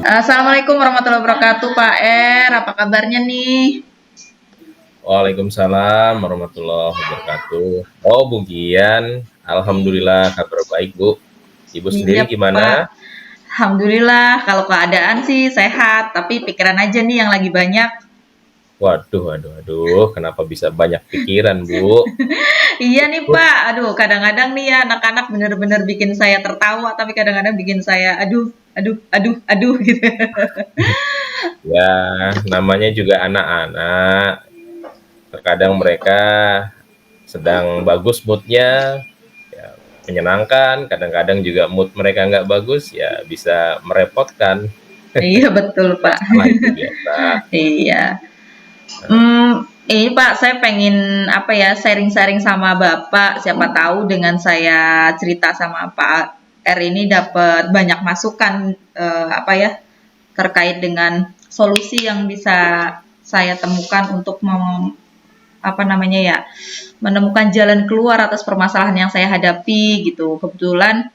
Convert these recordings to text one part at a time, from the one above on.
Assalamualaikum warahmatullahi wabarakatuh, Pak R. Apa kabarnya nih? Waalaikumsalam warahmatullahi wabarakatuh. Oh, Bu Gian, alhamdulillah kabar baik, Bu. Ibu Iya, sendiri Pak. gimana? Alhamdulillah, kalau keadaan sih sehat, tapi pikiran aja nih yang lagi banyak. Waduh, waduh, waduh, kenapa bisa banyak pikiran, Bu? Iya nih, Pak. Aduh, kadang-kadang nih ya anak-anak bener-bener bikin saya tertawa, tapi kadang-kadang bikin saya aduh, aduh, aduh, aduh gitu. Ya, namanya juga anak-anak. Terkadang mereka sedang bagus moodnya, ya, menyenangkan. Kadang-kadang juga mood mereka nggak bagus, ya bisa merepotkan. Iya, betul, Pak. Masalah itu biasa. Iya. Ini Pak, saya pengen apa ya sharing-sharing sama Bapak. Siapa tahu dengan saya cerita sama Pak R ini dapat banyak masukan apa ya terkait dengan solusi yang bisa saya temukan untuk apa namanya ya menemukan jalan keluar atas permasalahan yang saya hadapi gitu. Kebetulan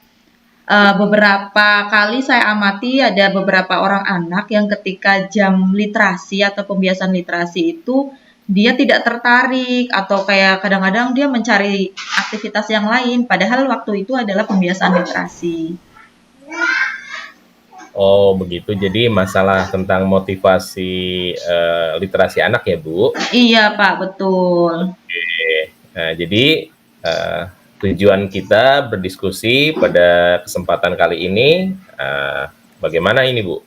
beberapa kali saya amati ada beberapa orang anak yang ketika jam literasi atau pembiasan literasi itu dia tidak tertarik atau kayak kadang-kadang dia mencari aktivitas yang lain padahal waktu itu adalah pembiasan literasi. Oh, begitu. Jadi masalah tentang motivasi literasi anak ya, Bu. Iya, Pak, betul. Oke. Nah, jadi eh, tujuan kita berdiskusi pada kesempatan kali ini bagaimana ini, Bu?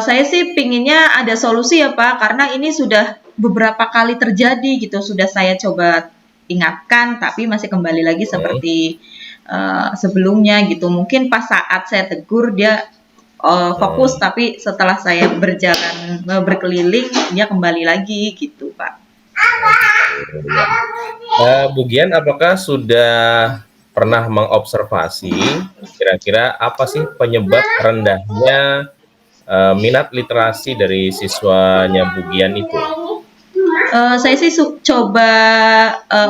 Saya sih pinginnya ada solusi ya Pak, karena ini sudah beberapa kali terjadi gitu, sudah saya coba ingatkan, tapi masih kembali lagi Hmm. seperti sebelumnya gitu. Mungkin pas saat saya tegur dia fokus, Hmm. tapi setelah saya berjalan berkeliling dia kembali lagi gitu Pak. Ya. Bu Gian, apakah sudah pernah mengobservasi kira-kira apa sih penyebab rendahnya minat literasi dari siswanya Bu Gian itu? Saya sih coba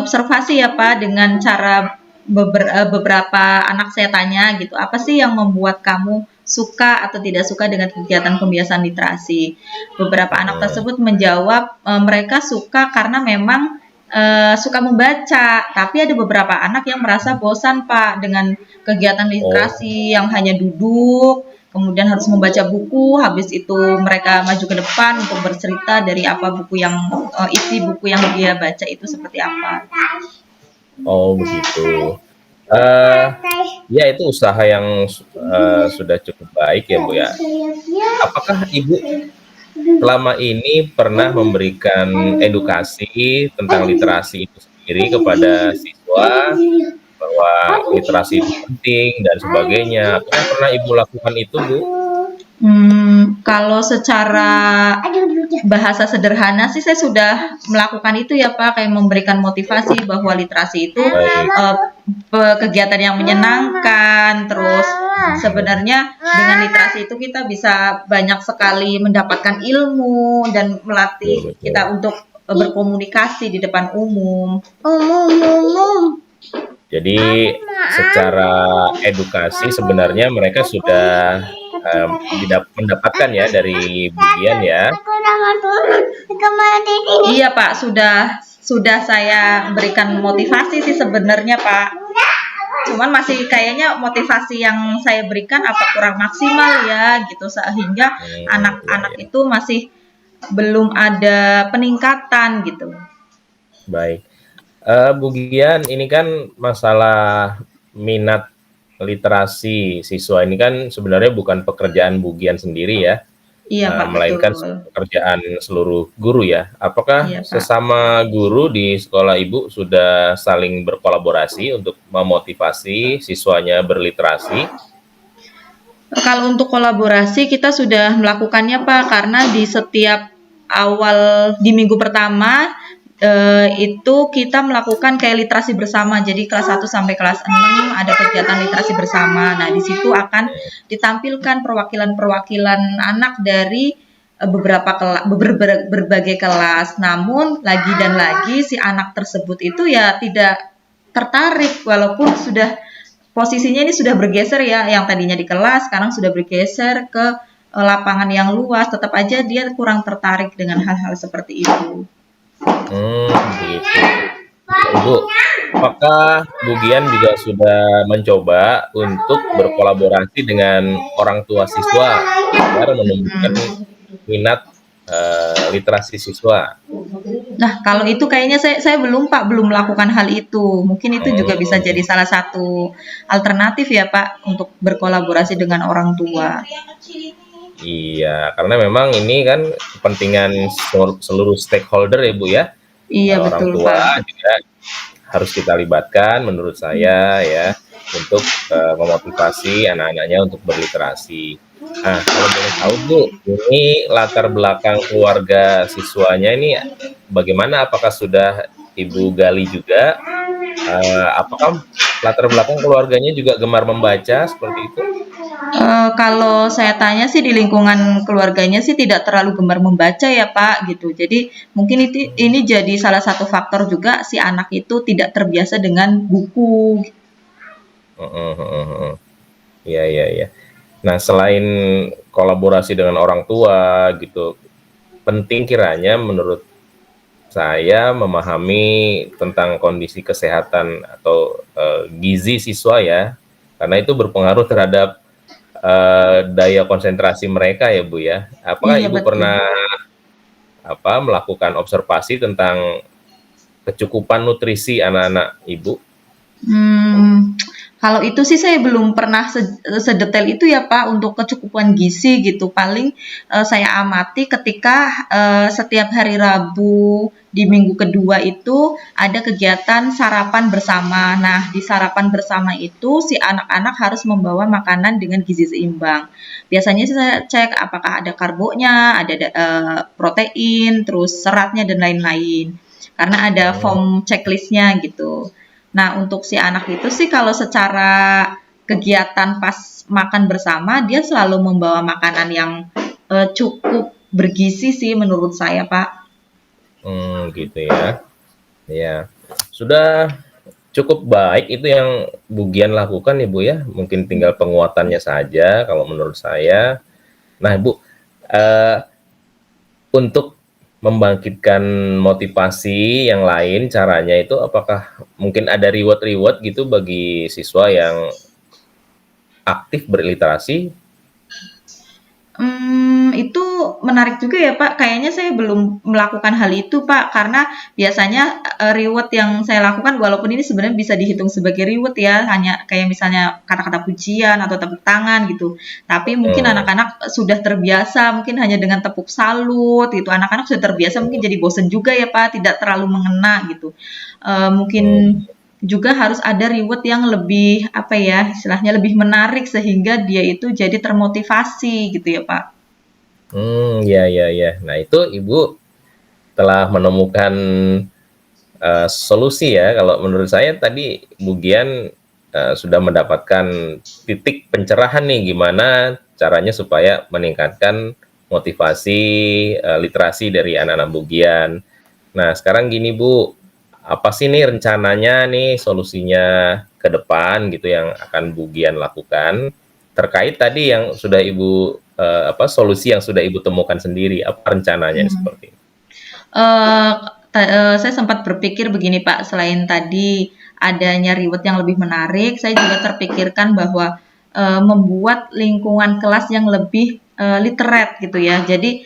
observasi ya Pak dengan cara beberapa anak saya tanya gitu, apa sih yang membuat kamu suka atau tidak suka dengan kegiatan pembiasan literasi? Beberapa anak Hmm. tersebut menjawab mereka suka karena memang suka membaca, tapi ada beberapa anak yang merasa bosan Pak dengan kegiatan Oh, literasi yang hanya duduk, kemudian harus membaca buku, habis itu mereka maju ke depan untuk bercerita dari apa buku yang isi buku yang dia baca itu seperti apa. oh begitu. Ya itu usaha yang sudah cukup baik ya, Bu, ya. Apakah Ibu selama ini pernah memberikan edukasi tentang literasi itu sendiri kepada siswa, bahwa literasi itu penting dan sebagainya? Apakah pernah Ibu lakukan itu, Bu? Kalau secara bahasa sederhana sih saya sudah melakukan itu ya Pak, kayak memberikan motivasi bahwa literasi itu Baik. kegiatan yang menyenangkan, terus sebenarnya dengan literasi itu kita bisa banyak sekali mendapatkan ilmu dan Betul, melatih betul. kita untuk berkomunikasi di depan umum. Jadi secara edukasi sebenarnya mereka sudah mendapatkan ya dari Bu Dian ya. Iya Pak, sudah saya berikan motivasi sih sebenarnya Pak. Cuman masih kayaknya motivasi yang saya berikan apa kurang maksimal ya gitu sehingga Ya, anak-anak ya. itu masih belum ada peningkatan gitu. Baik. Bu Gian, ini kan masalah minat literasi siswa ini kan sebenarnya bukan pekerjaan Bu Gian sendiri ya, Iya Pak, melainkan betul. pekerjaan seluruh guru ya. Apakah Iya Pak. sesama guru di sekolah Ibu sudah saling berkolaborasi untuk memotivasi siswanya berliterasi? Kalau untuk kolaborasi kita sudah melakukannya Pak, karena di setiap awal di minggu pertama itu kita melakukan kayak literasi bersama. Jadi kelas 1 sampai kelas 6 ada kegiatan literasi bersama. Nah, di situ akan ditampilkan perwakilan-perwakilan anak dari berbagai kelas. Namun lagi dan lagi si anak tersebut itu ya tidak tertarik walaupun sudah posisinya ini sudah bergeser ya, yang tadinya di kelas sekarang sudah bergeser ke lapangan yang luas, tetap aja dia kurang tertarik dengan hal-hal seperti itu. Begitu. Ibu, apakah Bu Gian juga sudah mencoba untuk berkolaborasi dengan orang tua siswa agar menumbuhkan Hmm. minat literasi siswa? Nah, kalau itu kayaknya saya belum Pak, belum melakukan hal itu. Mungkin itu juga bisa Hmm, jadi salah satu alternatif ya Pak untuk berkolaborasi dengan orang tua. iya, karena memang ini kan kepentingan seluruh stakeholder ya Bu ya. Iya Orang betul tua Pak. juga harus kita libatkan menurut saya ya untuk memotivasi anak-anaknya untuk berliterasi. Nah, kalau boleh tahu Bu, ini latar belakang keluarga siswanya ini bagaimana? Apakah sudah Ibu gali juga? Apakah latar belakang keluarganya juga gemar membaca seperti itu? Kalau saya tanya sih di lingkungan keluarganya sih tidak terlalu gemar membaca ya Pak gitu. Jadi mungkin ini jadi salah satu faktor juga si anak itu tidak terbiasa dengan buku. Heeh, heeh, heeh. Iya, iya, iya. Nah, selain kolaborasi dengan orang tua gitu, penting kiranya menurut saya memahami tentang kondisi kesehatan atau gizi siswa ya, karena itu berpengaruh terhadap daya konsentrasi mereka ya Bu ya. Apakah Iya Ibu betul. pernah melakukan observasi tentang kecukupan nutrisi anak-anak Ibu? Hmm, kalau itu sih saya belum pernah sedetail itu ya Pak untuk kecukupan gizi gitu. Paling saya amati ketika setiap hari Rabu di minggu kedua itu ada kegiatan sarapan bersama. Nah, di sarapan bersama itu si anak-anak harus membawa makanan dengan gizi seimbang. Biasanya sih saya cek apakah ada karbonya, ada protein, terus seratnya dan lain-lain. Karena ada Hmm, form checklistnya gitu. Nah, untuk si anak itu sih kalau secara kegiatan pas makan bersama, dia selalu membawa makanan yang cukup bergizi sih menurut saya, Pak. gitu ya. Ya, sudah cukup baik itu yang Bu Gian lakukan ya Bu ya. Mungkin tinggal penguatannya saja kalau menurut saya. Nah Bu, eh, untuk membangkitkan motivasi yang lain caranya itu apakah mungkin ada reward-reward gitu bagi siswa yang aktif berliterasi? Itu menarik juga ya Pak. Kayaknya saya belum melakukan hal itu Pak, karena biasanya reward yang saya lakukan walaupun ini sebenarnya bisa dihitung sebagai reward ya, hanya kayak misalnya kata-kata pujian atau tepuk tangan gitu. Tapi mungkin Hmm, anak-anak sudah terbiasa, mungkin hanya dengan tepuk salut gitu. Anak-anak sudah terbiasa, mungkin jadi bosen juga ya Pak, tidak terlalu mengena gitu. Mungkin hmm, juga harus ada reward yang lebih apa ya, istilahnya lebih menarik sehingga dia itu jadi termotivasi gitu ya Pak. ya, ya, ya. Nah itu Ibu telah menemukan solusi ya. Kalau menurut saya tadi Bu Gian sudah mendapatkan titik pencerahan nih gimana caranya supaya meningkatkan motivasi literasi dari anak-anak Bu Gian. Nah, sekarang gini Bu, apa sih nih rencananya nih solusinya ke depan gitu yang akan Bu Gian lakukan terkait tadi yang sudah Ibu solusi yang sudah Ibu temukan sendiri, apa rencananya nih Hmm. seperti ini? Eh, saya sempat berpikir begini Pak, selain tadi adanya reward yang lebih menarik, saya juga terpikirkan bahwa membuat lingkungan kelas yang lebih literate gitu ya. Jadi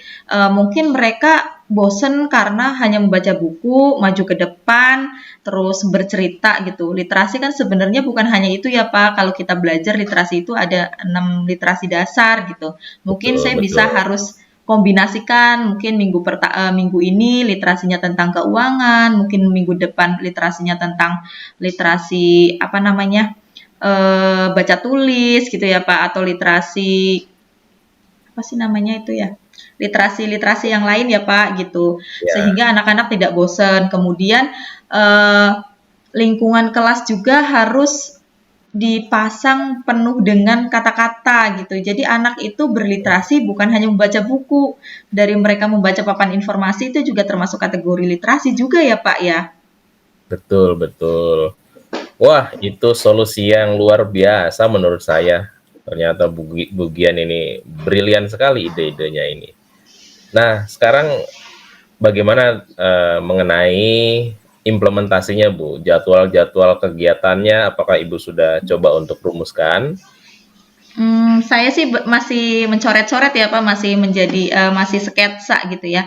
mungkin mereka bosen karena hanya membaca buku, maju ke depan, terus bercerita gitu. Literasi kan sebenarnya bukan hanya itu ya Pak. Kalau kita belajar literasi itu ada 6 literasi dasar gitu. Mungkin Betul, saya bisa betul. harus kombinasikan mungkin minggu ini literasinya tentang keuangan, mungkin minggu depan literasinya tentang literasi apa namanya baca tulis gitu ya Pak, atau literasi apa sih namanya itu ya, literasi-literasi yang lain ya Pak gitu, Ya. sehingga anak-anak tidak bosan. Kemudian eh, lingkungan kelas juga harus dipasang penuh dengan kata-kata gitu. Jadi anak itu berliterasi bukan hanya membaca buku. Dari mereka membaca papan informasi itu juga termasuk kategori literasi juga ya Pak ya. Betul, betul. Wah, itu solusi yang luar biasa menurut saya. Ternyata Bugian ini brilian sekali ide-idenya ini. Nah, sekarang bagaimana mengenai implementasinya, Bu? Jadwal-jadwal kegiatannya, apakah Ibu sudah coba untuk rumuskan? Saya sih masih mencoret-coret ya Pak, masih menjadi masih sketsa gitu ya.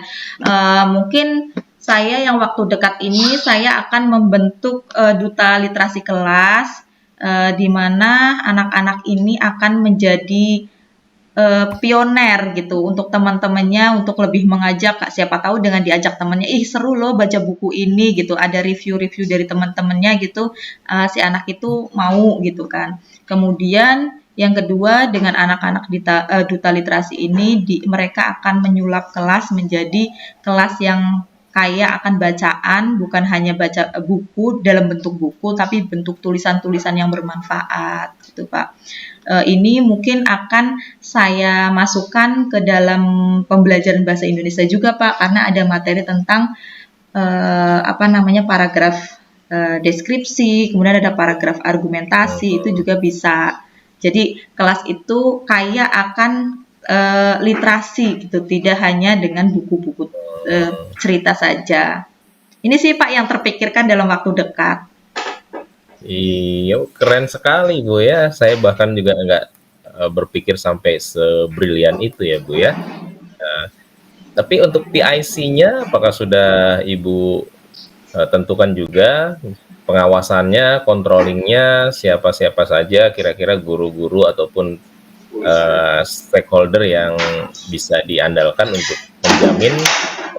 Mungkin saya yang waktu dekat ini saya akan membentuk duta literasi kelas, di mana anak-anak ini akan menjadi pioner gitu untuk teman-temannya, untuk lebih mengajak, Kak, siapa tahu dengan diajak temannya, ih seru loh baca buku ini gitu, ada review-review dari teman-temannya gitu, si anak itu mau gitu kan. Kemudian yang kedua, dengan anak-anak duta literasi ini, mereka akan menyulap kelas menjadi kelas yang kaya akan bacaan, bukan hanya baca buku dalam bentuk buku, tapi bentuk tulisan-tulisan yang bermanfaat gitu Pak. Ini mungkin akan saya masukkan ke dalam pembelajaran bahasa Indonesia juga Pak, karena ada materi tentang apa namanya, paragraf deskripsi, kemudian ada paragraf argumentasi, itu Hmm. juga bisa. Jadi kelas itu kaya akan literasi gitu, tidak hanya dengan buku-buku cerita saja. Ini sih Pak yang terpikirkan dalam waktu dekat. Iya, keren sekali Bu ya. Saya bahkan juga nggak berpikir sampai sebrilian itu ya Bu ya. Tapi untuk PIC-nya apakah sudah Ibu tentukan juga pengawasannya, controllingnya, siapa-siapa saja kira-kira guru-guru ataupun stakeholder yang bisa diandalkan untuk menjamin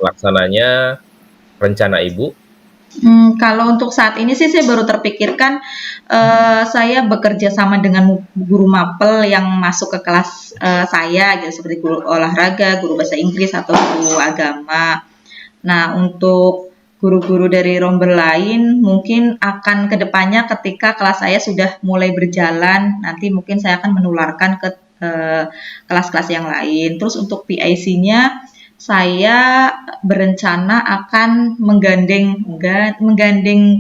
pelaksananya rencana Ibu? Kalau untuk saat ini sih saya baru terpikirkan, saya bekerja sama dengan guru mapel yang masuk ke kelas saya gitu, seperti guru olahraga, guru bahasa Inggris, atau guru agama. Nah, untuk guru-guru dari rombel lain mungkin akan kedepannya ketika kelas saya sudah mulai berjalan, nanti mungkin saya akan menularkan ke kelas-kelas yang lain. Terus untuk PIC-nya saya berencana akan menggandeng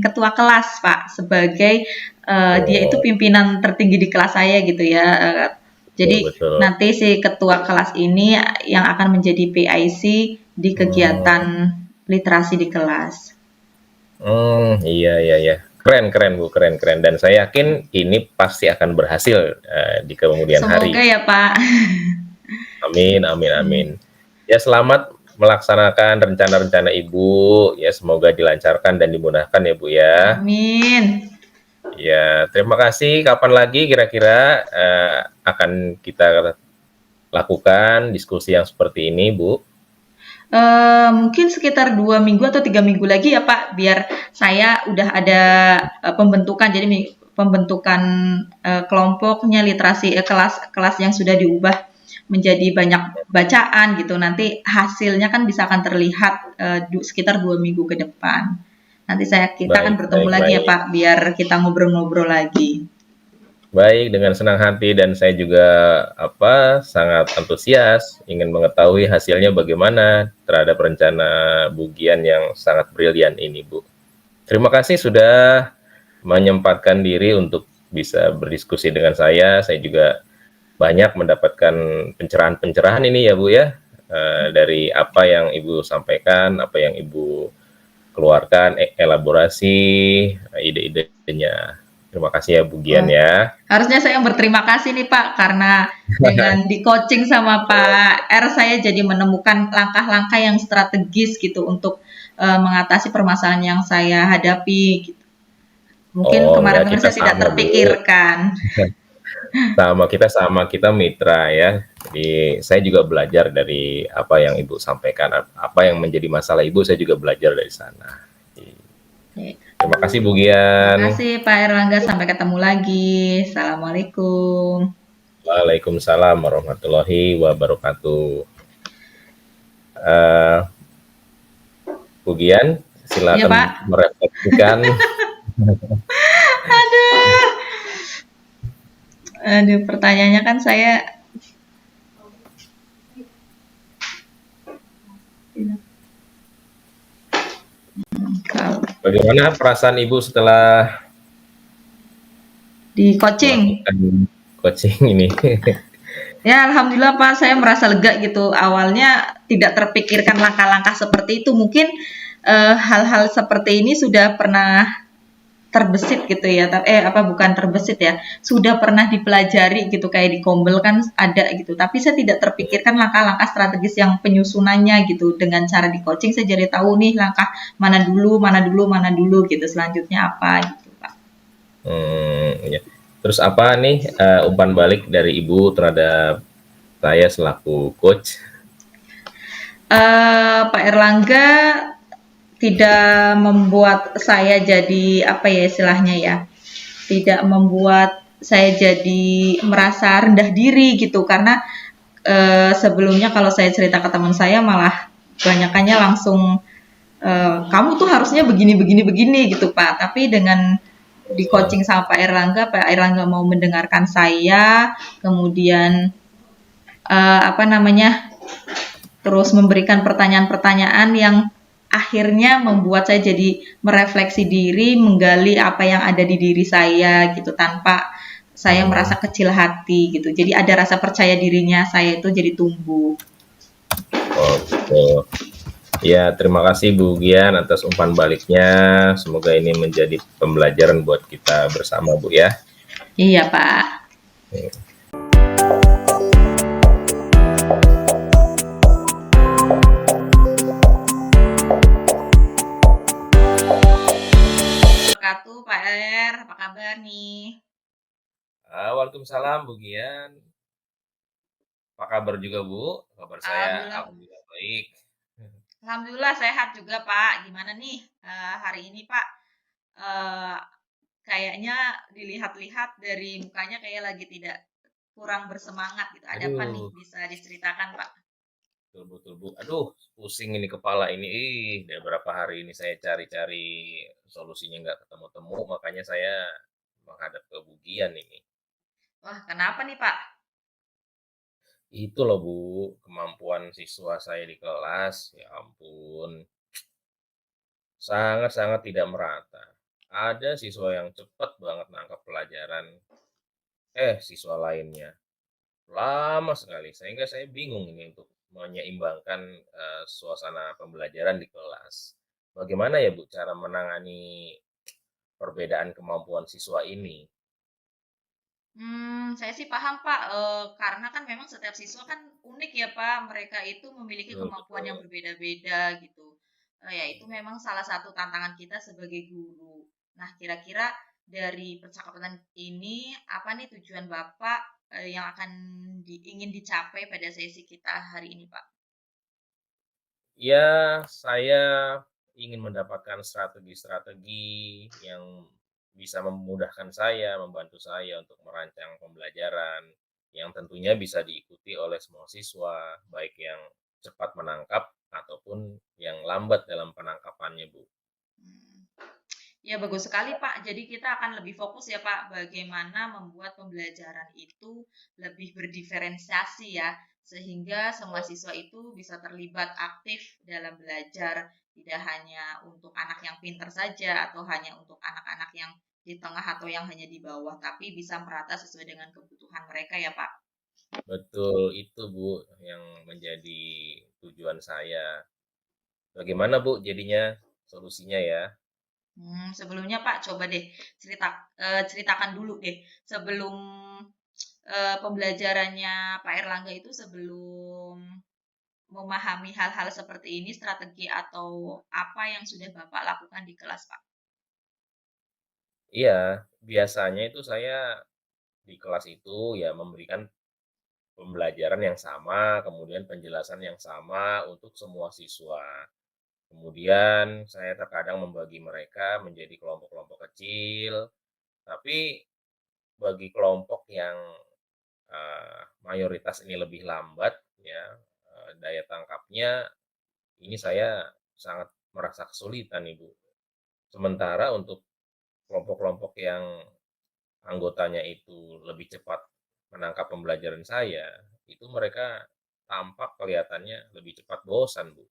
ketua kelas Pak, sebagai dia itu Oh, pimpinan tertinggi di kelas saya gitu ya. betul, Jadi betul. nanti si ketua kelas ini yang akan menjadi PIC di kegiatan Hmm. literasi di kelas. Iya, iya, iya. Keren, keren Bu, keren, keren. Dan saya yakin ini pasti akan berhasil di kemudian hari. Semoga ya Pak. Amin, amin, amin. Ya, selamat melaksanakan rencana-rencana Ibu. Ya, semoga dilancarkan dan dimudahkan ya Bu ya. Amin. Ya, terima kasih. Kapan lagi kira-kira akan kita lakukan diskusi yang seperti ini, Bu? Mungkin sekitar 2 minggu atau 3 minggu lagi ya Pak, biar saya udah ada pembentukan, jadi pembentukan kelompoknya literasi kelas yang sudah diubah menjadi banyak bacaan gitu. Nanti hasilnya kan bisa akan terlihat sekitar 2 minggu ke depan. Nanti kita akan Baik, bertemu baik, lagi ya baik. Pak, biar kita ngobrol-ngobrol lagi. Baik, dengan senang hati dan saya juga sangat antusias ingin mengetahui hasilnya bagaimana terhadap rencana Bugian yang sangat brilian ini, Bu. Terima kasih sudah menyempatkan diri untuk bisa berdiskusi dengan saya. Saya juga banyak mendapatkan pencerahan-pencerahan ini ya, Bu ya. Dari apa yang Ibu sampaikan, apa yang Ibu keluarkan, elaborasi ide-idenya. Terima kasih ya, Bugian Wah, ya. harusnya saya yang berterima kasih nih Pak, karena dengan di-coaching sama Pak R, saya jadi menemukan langkah-langkah yang strategis gitu untuk mengatasi permasalahan yang saya hadapi gitu. Mungkin Oh, ya kemarin-kemarin kita saya tidak sama, Bu. terpikirkan. Sama kita mitra ya. Jadi saya juga belajar dari apa yang Ibu sampaikan, apa yang menjadi masalah Ibu, saya juga belajar dari sana. Oke. Terima kasih Bu Terima Gian. kasih Pak Erlangga, sampai ketemu lagi. Assalamualaikum. Waalaikumsalam warahmatullahi wabarakatuh. Eh, Bu Gian, Iya silakan Pak. merefleksikan. Aduh, aduh, pertanyaannya kan saya kalau Bagaimana perasaan Ibu setelah di coaching. melakukan coaching ini? Ya, alhamdulillah Pak, saya merasa lega gitu. Awalnya tidak terpikirkan langkah-langkah seperti itu. Mungkin hal-hal seperti ini sudah pernah terbesit gitu ya. Apa bukan terbesit ya? Sudah pernah dipelajari gitu kayak di Kombel kan ada gitu. Tapi saya tidak terpikirkan langkah-langkah strategis yang penyusunannya gitu. Dengan cara di coaching saya jadi tahu nih langkah mana dulu, mana dulu, mana dulu gitu. Selanjutnya apa gitu, Pak. Ya. Terus apa nih, umpan balik dari Ibu terhadap saya selaku coach? Pak Erlangga tidak membuat saya jadi apa ya istilahnya ya, tidak membuat saya jadi merasa rendah diri gitu karena sebelumnya kalau saya cerita ke teman saya malah banyakannya langsung kamu tuh harusnya begini begini begini gitu Pak, tapi dengan di coaching sama Pak Erlangga mau mendengarkan saya, kemudian apa namanya, terus memberikan pertanyaan-pertanyaan yang akhirnya membuat saya jadi merefleksi diri, menggali apa yang ada di diri saya gitu tanpa saya Hmm, merasa kecil hati gitu. Jadi ada rasa percaya dirinya saya itu jadi tumbuh. oh gitu. Ya, terima kasih Bu Gian atas umpan baliknya. Semoga ini menjadi pembelajaran buat kita bersama Bu ya. Iya, Pak. Wabarakatuh, Pak R. Apa kabar nih? Waalaikumsalam Bu Gian. Apa kabar juga Bu? Kabar saya Alhamdulillah. alhamdulillah baik. Alhamdulillah sehat juga, Pak. Gimana nih hari ini, Pak? Eh, Kayaknya dilihat-lihat dari mukanya kayak lagi tidak kurang bersemangat gitu. Ada apa nih? Aduh, Bisa diceritakan, Pak? betul betul Bu. Aduh, pusing ini kepala ini. Udah berapa hari ini saya cari-cari solusinya nggak ketemu-temu, makanya saya menghadap ke Bu Gian ini. Wah, kenapa nih, Pak? Itu loh Bu, kemampuan siswa saya di kelas, ya ampun, sangat-sangat tidak merata. Ada siswa yang cepat banget nangkap pelajaran, siswa lainnya lama sekali, sehingga saya bingung ini untuk menyeimbangkan suasana pembelajaran di kelas. Bagaimana ya Bu cara menangani perbedaan kemampuan siswa ini? Saya sih paham, Pak, karena kan memang setiap siswa kan unik ya, Pak. Mereka itu memiliki Betul, kemampuan yang betul. berbeda-beda gitu. Ya itu memang salah satu tantangan kita sebagai guru. Nah, kira-kira dari percakapan ini, apa nih tujuan Bapak, yang akan ingin dicapai pada sesi kita hari ini, Pak? Ya, saya ingin mendapatkan strategi-strategi yang bisa memudahkan saya, membantu saya untuk merancang pembelajaran yang tentunya bisa diikuti oleh semua siswa, baik yang cepat menangkap ataupun yang lambat dalam penangkapannya, Bu. Hmm. Ya, bagus sekali, Pak. Jadi kita akan lebih fokus ya, Pak, bagaimana membuat pembelajaran itu lebih berdiferensiasi ya, sehingga semua siswa itu bisa terlibat aktif dalam belajar, tidak hanya untuk anak yang pintar saja atau hanya untuk anak-anak yang di tengah atau yang hanya di bawah, tapi bisa merata sesuai dengan kebutuhan mereka ya, Pak. Betul, itu Bu yang menjadi tujuan saya. Bagaimana Bu jadinya solusinya ya? Sebelumnya Pak, coba deh ceritakan dulu deh sebelum pembelajarannya Pak Erlangga itu sebelum memahami hal-hal seperti ini, strategi atau apa yang sudah Bapak lakukan di kelas, Pak? Iya, biasanya itu saya di kelas itu ya memberikan pembelajaran yang sama, kemudian penjelasan yang sama untuk semua siswa. Kemudian saya terkadang membagi mereka menjadi kelompok-kelompok kecil, tapi bagi kelompok yang mayoritas ini lebih lambat ya, daya tangkapnya ini saya sangat merasa kesulitan Ibu. Sementara untuk kelompok-kelompok yang anggotanya itu lebih cepat menangkap pembelajaran saya, itu mereka tampak kelihatannya lebih cepat bosan, Bu.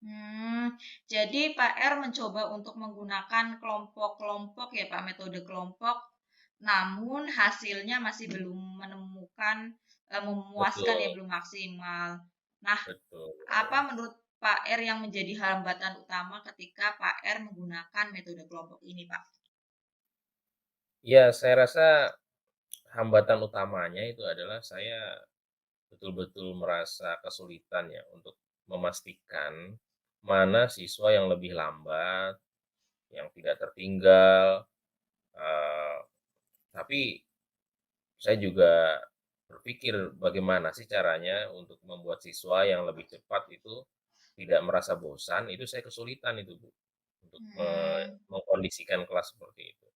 Hmm, jadi Pak R mencoba untuk menggunakan kelompok-kelompok ya Pak, metode kelompok namun hasilnya masih belum menemukan memuaskan ya, betul, belum maksimal. Nah, betul. apa menurut Pak R yang menjadi hambatan utama ketika Pak R menggunakan metode kelompok ini, Pak? Ya, saya rasa hambatan utamanya itu adalah saya betul-betul merasa kesulitan ya untuk memastikan mana siswa yang lebih lambat, yang tidak tertinggal, eee, tapi saya juga berpikir bagaimana sih caranya untuk membuat siswa yang lebih cepat itu tidak merasa bosan, itu saya kesulitan itu, Bu, untuk Hmm. mengkondisikan kelas seperti itu.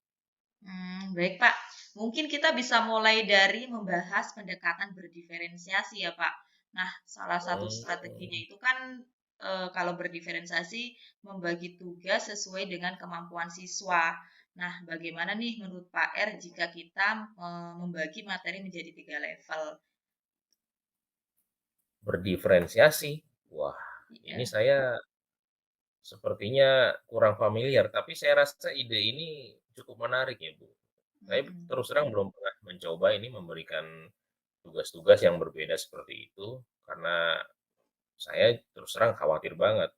Baik Pak. Mungkin kita bisa mulai dari membahas pendekatan berdiferensiasi ya Pak. Nah, salah satu strateginya Mmm, itu kan kalau berdiferensiasi membagi tugas sesuai dengan kemampuan siswa. Nah, bagaimana nih menurut Pak R jika kita membagi materi menjadi 3 level? berdiferensiasi, wah ini Ya. saya sepertinya kurang familiar, tapi saya rasa ide ini cukup menarik ya, Bu. Saya Mm-mm. terus terang belum pernah mencoba ini memberikan tugas-tugas yang berbeda seperti itu, karena saya terus terang khawatir banget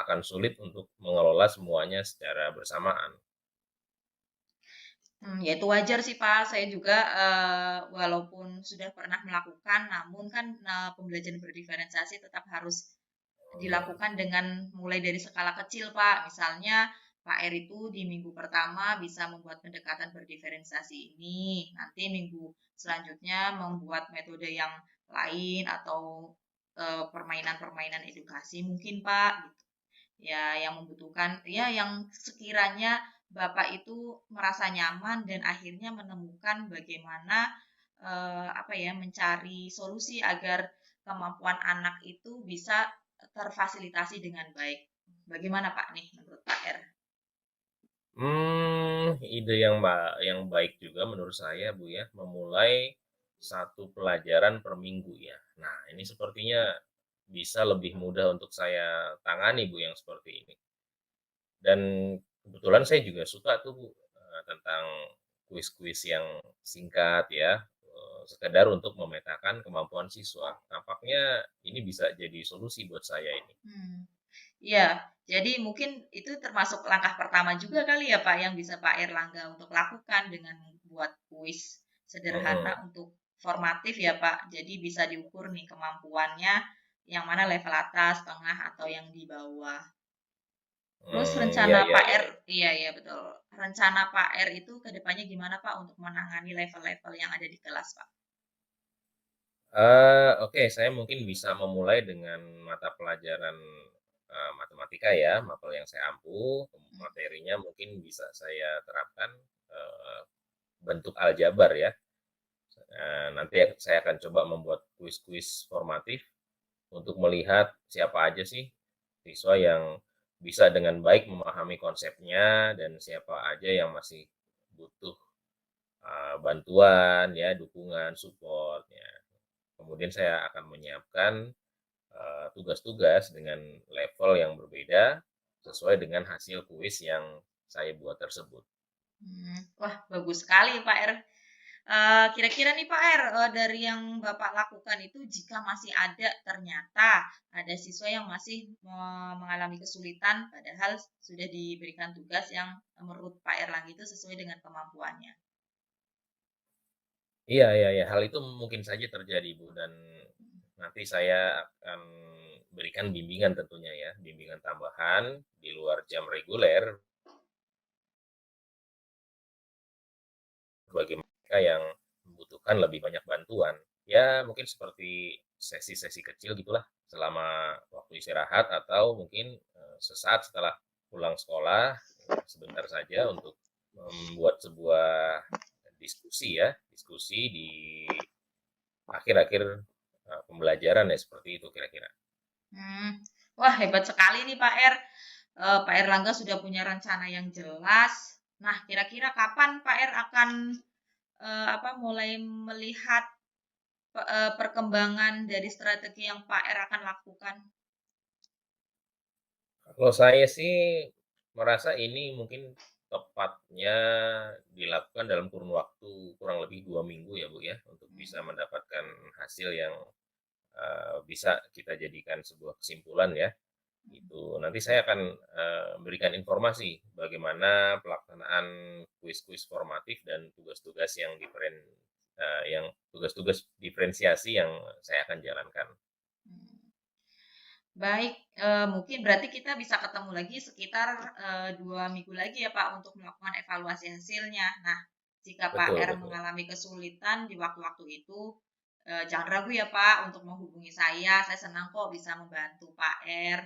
akan sulit untuk mengelola semuanya secara bersamaan. Ya itu wajar sih Pak. Saya juga walaupun sudah pernah melakukan, namun kan pembelajaran berdiferensiasi tetap harus Mmm, dilakukan dengan mulai dari skala kecil, Pak. Misalnya Pak R itu di minggu pertama bisa membuat pendekatan berdiferensiasi ini, nanti minggu selanjutnya membuat metode yang lain atau permainan-permainan edukasi mungkin, Pak. Gitu. Ya, yang membutuhkan, ya yang sekiranya Bapak itu merasa nyaman dan akhirnya menemukan bagaimana apa ya mencari solusi agar kemampuan anak itu bisa terfasilitasi dengan baik. Bagaimana Pak nih menurut Pak R? ide yang baik juga menurut saya, Bu, ya, memulai satu pelajaran per minggu ya. Nah, ini sepertinya bisa lebih mudah untuk saya tangani, Bu, yang seperti ini. Dan kebetulan saya juga suka tuh, Bu, tentang kuis-kuis yang singkat ya, sekedar untuk memetakan kemampuan siswa. Nampaknya ini bisa jadi solusi buat saya ini. Hmm. Ya, jadi mungkin itu termasuk langkah pertama juga kali ya Pak yang bisa Pak Erlangga untuk lakukan dengan membuat kuis sederhana Mhm, untuk formatif ya Pak. Jadi bisa diukur nih kemampuannya yang mana level atas, tengah, atau yang di bawah. Terus iya rencana iya Pak iya. R, iya iya betul. Rencana Pak R itu ke depannya gimana Pak untuk menangani level-level yang ada di kelas Pak? Oke, saya mungkin bisa memulai dengan mata pelajaran, matematika ya, mapel yang saya ampuh, materinya mungkin bisa saya terapkan, eee, bentuk aljabar ya. Nanti saya akan coba membuat kuis-kuis formatif untuk melihat siapa aja sih siswa yang bisa dengan baik memahami konsepnya dan siapa aja yang masih butuh, bantuan ya, dukungan, support ya. Kemudian saya akan menyiapkan, tugas-tugas dengan level yang berbeda sesuai dengan hasil kuis yang saya buat tersebut. Wah bagus sekali Pak R. Kira-kira nih Pak R, dari yang Bapak lakukan itu jika masih ada ternyata ada siswa yang masih mengalami kesulitan padahal sudah diberikan tugas yang menurut Pak Erlangga itu sesuai dengan kemampuannya. Iya iya iya, hal itu mungkin saja terjadi, Bu, dan nanti saya akan berikan bimbingan tentunya ya, bimbingan tambahan di luar jam reguler bagi mereka yang membutuhkan lebih banyak bantuan. Ya mungkin seperti sesi-sesi kecil gitulah selama waktu istirahat atau mungkin, sesaat setelah pulang sekolah, sebentar saja untuk membuat sebuah diskusi ya, diskusi di akhir-akhir, pembelajaran ya seperti itu kira-kira. Hmm, wah hebat sekali nih Pak R. Pak Erlangga sudah punya rencana yang jelas. Nah, kira-kira kapan Pak R akan apa mulai melihat perkembangan dari strategi yang Pak R akan lakukan? Kalau saya sih merasa ini mungkin tepatnya dilakukan dalam kurun waktu kurang lebih 2 minggu ya, Bu, ya, untuk bisa mendapatkan hasil yang, bisa kita jadikan sebuah kesimpulan ya, gitu. Nanti saya akan, berikan informasi bagaimana pelaksanaan kuis-kuis formatif dan tugas-tugas yang tugas-tugas diferensiasi yang saya akan jalankan. Hmm. Baik, mungkin berarti kita bisa ketemu lagi sekitar 2 minggu lagi ya Pak untuk melakukan evaluasi hasilnya. Nah, jika Pak Betul R betul. mengalami kesulitan di waktu-waktu itu, jangan ragu ya Pak untuk menghubungi saya. Saya senang kok bisa membantu Pak R.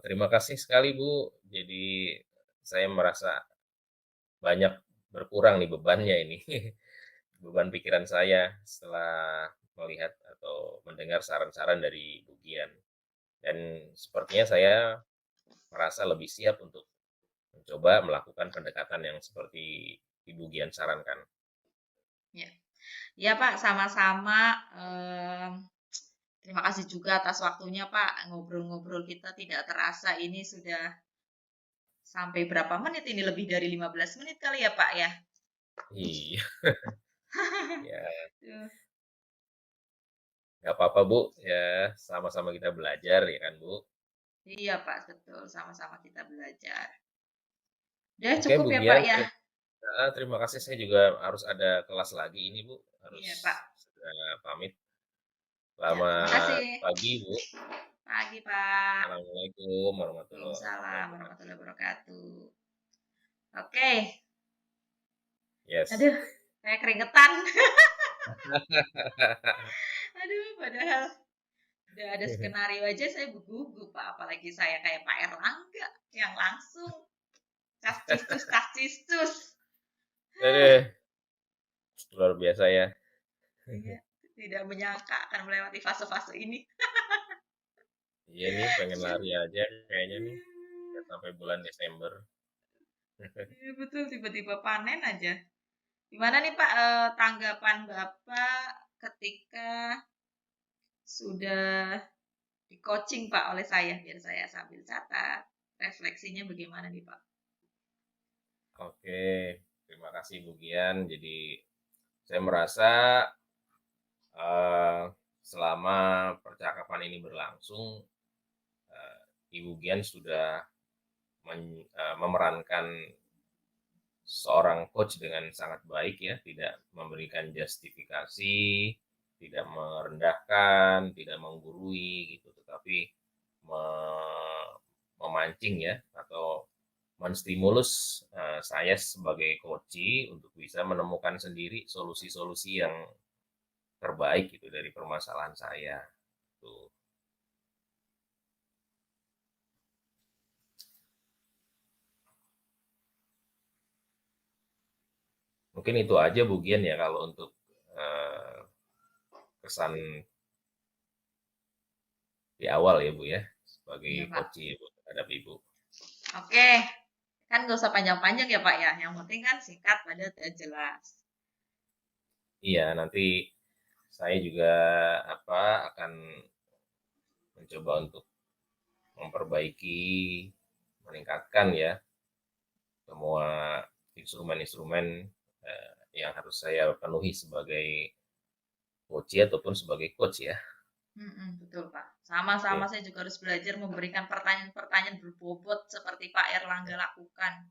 Terima kasih sekali, Bu. Jadi saya merasa banyak berkurang nih bebannya ini, beban pikiran saya setelah melihat atau mendengar saran-saran dari Bu Gian. Dan sepertinya saya merasa lebih siap untuk mencoba melakukan pendekatan yang seperti Ibu Gian sarankan. Ya, ya Pak, sama-sama. Terima kasih juga atas waktunya Pak. Ngobrol-ngobrol kita tidak terasa ini sudah sampai berapa menit ini? Lebih dari 15 menit kali ya Pak ya? Iya, ya Duh. nggak apa-apa, Bu, ya sama-sama kita belajar ya kan, Bu. Iya Pak, betul. Sama-sama kita belajar. Udah Oke, cukup Bu ya Pak Gian, ya? terima kasih. Saya juga harus ada kelas lagi ini, Bu, harus Iya Pak. segera pamit. Ya, terima Selamat kasih. pagi, Bu. Pagi Pak. Assalamualaikum warahmatullahi Waalaikumsalam wabarakatuh. warahmatullahi wabarakatuh. Oke. Yes. Aduh, saya keringetan. Aduh, padahal udah ada skenario aja saya gugup Pak. Apalagi saya kayak Pak Erlangga yang langsung cas cis cus. Aduh, luar biasa ya. Iya, tidak menyangka akan melewati fase-fase ini. Iya nih, pengen lari aja kayaknya nih. Udah sampai bulan Desember. Iya betul, tiba-tiba panen aja. Gimana nih Pak tanggapan Bapak ketika sudah di coaching Pak oleh saya biar saya sambil catat refleksinya bagaimana nih Pak? Oke, terima kasih Bu Gian. Jadi saya merasa eh, selama percakapan ini berlangsung, Ibu Gian sudah memerankan seorang coach dengan sangat baik ya, tidak memberikan justifikasi, tidak merendahkan, tidak menggurui gitu, tetapi memancing ya atau menstimulus saya sebagai coach untuk bisa menemukan sendiri solusi-solusi yang terbaik gitu dari permasalahan saya. Tuh. Mungkin itu aja Bu Gian ya kalau untuk uh, kesan di awal ya Bu ya sebagai Iya Pak. coach ya Bu terhadap Ibu. Oke, kan gak usah panjang-panjang ya Pak ya. Yang penting kan singkat, padat, dan jelas. Iya, nanti saya juga akan mencoba untuk memperbaiki, meningkatkan ya semua instrumen-instrumen yang harus saya penuhi sebagai coach ataupun sebagai coach ya. Betul Pak. Sama-sama Oke. saya juga harus belajar memberikan pertanyaan-pertanyaan berbobot seperti Pak Erlangga lakukan.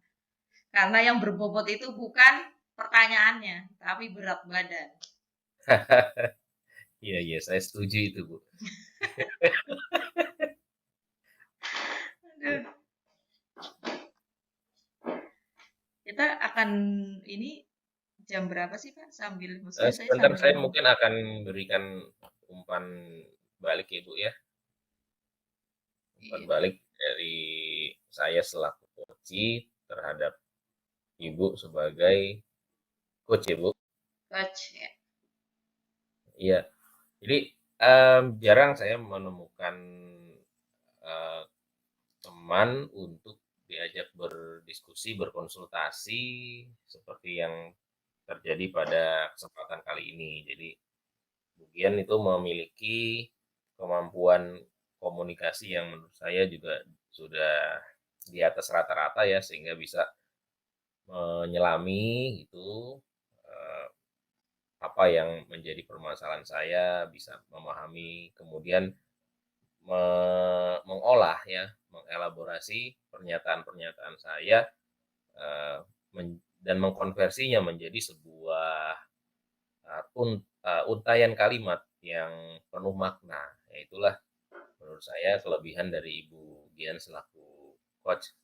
Karena yang berbobot itu bukan pertanyaannya, tapi berat badan. Iya, iya, saya setuju itu, Bu. Aduh. Kita akan ini jam berapa sih Pak? Sambil maksudnya saya Sebentar sambil saya mungkin akan berikan umpan balik ya, Bu ya. Umpan iya, balik dari saya selaku coach terhadap Ibu sebagai coach ya, Bu. coach ya. Iya. Jadi jarang saya menemukan eh, teman untuk diajak berdiskusi, berkonsultasi seperti yang terjadi pada kesempatan kali ini. Jadi Bugian itu memiliki kemampuan komunikasi yang menurut saya juga sudah di atas rata-rata ya, sehingga bisa menyelami gitu, eee, apa yang menjadi permasalahan saya, bisa memahami, kemudian mengolah ya, mengelaborasi pernyataan-pernyataan saya, eee, dan mengkonversinya menjadi sebuah, untaian kalimat yang penuh makna. Ya itulah menurut saya kelebihan dari Ibu Dian selaku coach.